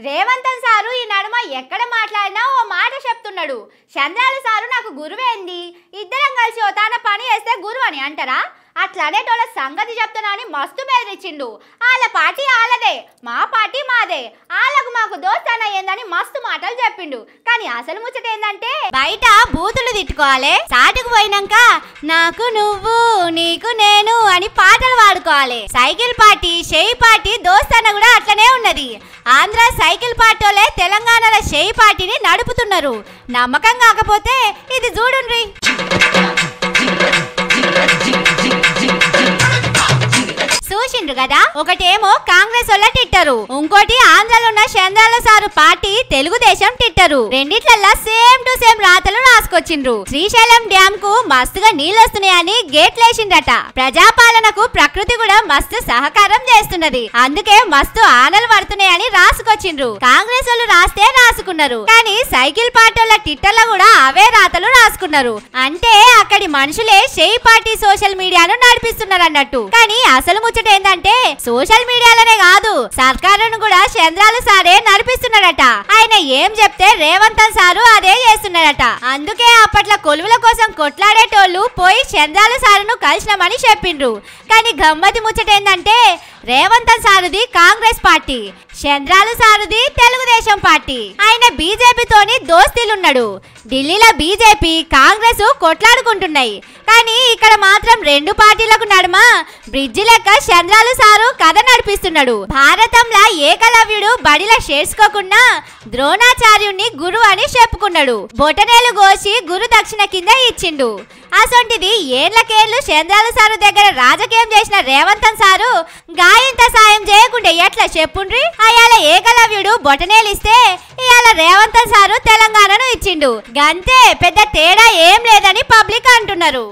రేవంతన్ sir ఈ నడుమ ఎక్కడ మాట్లాడినా ఓ మాట చెప్తున్నాడు. చంద్రాలు సారు నాకు గురువేంది, ఇద్దరం కలిసి ఓ తాన పని చేస్తే గురువు అని అంటారా? అట్లా అనేటోళ్ళ సంగతి చెప్తున్నా అని మస్తు బెదిరించిండు. వాళ్ళ పార్టీ వాళ్ళదే, మా పార్టీ మాదే, వాళ్ళకు మాకు దోస్తాన ఏందని మస్తు మాటలు చెప్పిండు. కానీ అసలు ముచ్చట ఏందంటే బయట బూతులు తిట్టుకోవాలి, సాటుకు పోయినాక నాకు నువ్వు నీకు నేను అని పాటలు పాడుకోవాలి. సైకిల్ పార్టీ షెయి పార్టీ దోస్తాన కూడా అట్లనే ఉన్నది. ఆంధ్ర సైకిల్ పార్టీలే తెలంగాణలో షెయి పార్టీని నడుపుతున్నారు. నమ్మకం కాకపోతే ఇది చూడుండ్రి. చూసిండ్రు కదా, ఒకటేమో కాంగ్రెస్ వాళ్ళ టిట్టరు, ఇంకోటి ఆంధ్రలో ఉన్న చంద్రాల సారు పార్టీ తెలుగుదేశం టిట్టరు. రెండిట్లల్లా సేమ్ టు సేమ్ రాతలు రాసుకొచ్చిండ్రు. శ్రీశైలం డ్యామ్ కు మస్తుగా నీళ్ళు వస్తున్నాయని గేట్లేసిండ్రట. ప్రజాపాలనకు ప్రకృతి కూడా మస్తు సహకారం చేస్తున్నది, అందుకే మస్తు ఆనలు పడుతున్నాయని రాసుకొచ్చిండ్రు. కాంగ్రెస్ వాళ్ళు రాస్తే రాసుకున్నారు, కానీ సైకిల్ పార్టీ వాళ్ళ టిట్టర్లో కూడా అవే రాతలు రాసుకున్నారు. అంటే అక్కడి మనుషులే షెయి పార్టీ సోషల్ మీడియాను నడిపిస్తున్నారు అన్నట్టు. కానీ అసలు ముచ్చట ఏంటంటే సోషల్ మీడియాలోనే కాదు, సర్కారును కూడా చంద్రాలు సారే నడిపిస్తున్నాడట. ఆయన ఏం చెప్తే రేవంతన్ సారు అదే చేస్తున్నాడట. అందుకే అప్పట్లో కొలువుల కోసం కొట్లాడేటోళ్లు పోయి చంద్రాలు సారును కలిసినామని చెప్పిండ్రు. కానీ గమ్మతి ముచ్చట ఏంటంటే రేవంతన్ సారుది కాంగ్రెస్ పార్టీ, చంద్రాలు సారుది తెలుగుదేశం పార్టీ. ఆయన బీజేపీతోని దోస్తీలున్నాడు. ఢిల్లీలో బీజేపీ కాంగ్రెస్ కొట్లాడుకుంటున్నాయి, కానీ ఇక్కడ మాత్రం రెండు పార్టీలకు నడుమ బ్రిడ్జి లెక్క చంద్రాలు సారు కథ నడిపిస్తున్నాడు. భారతంలో ఏకలవ్యుడు బడిలో చేర్చుకోకుండా ద్రోణాచార్యుణ్ణి గురు అని చెప్పుకున్నాడు. బొటనేలు కోసి గురు దక్షిణ కింద ఇచ్చిండు. అసొంటిది ఏళ్లకేళ్లు చంద్రాలు సారు దగ్గర రాజకీయం చేసిన రేవంతన్ సారు గాయంత సాయం చేయకుండా ఎట్లా చెప్పుండ్రి. అయాల ఏకలవ్యుడు బొటనేలిస్తే ఇయాల రేవంతన్ సారు తెలంగాణను ఇచ్చిండు. గంతే, పెద్ద తేడా ఏం లేదని పబ్లిక్ అంటున్నారు.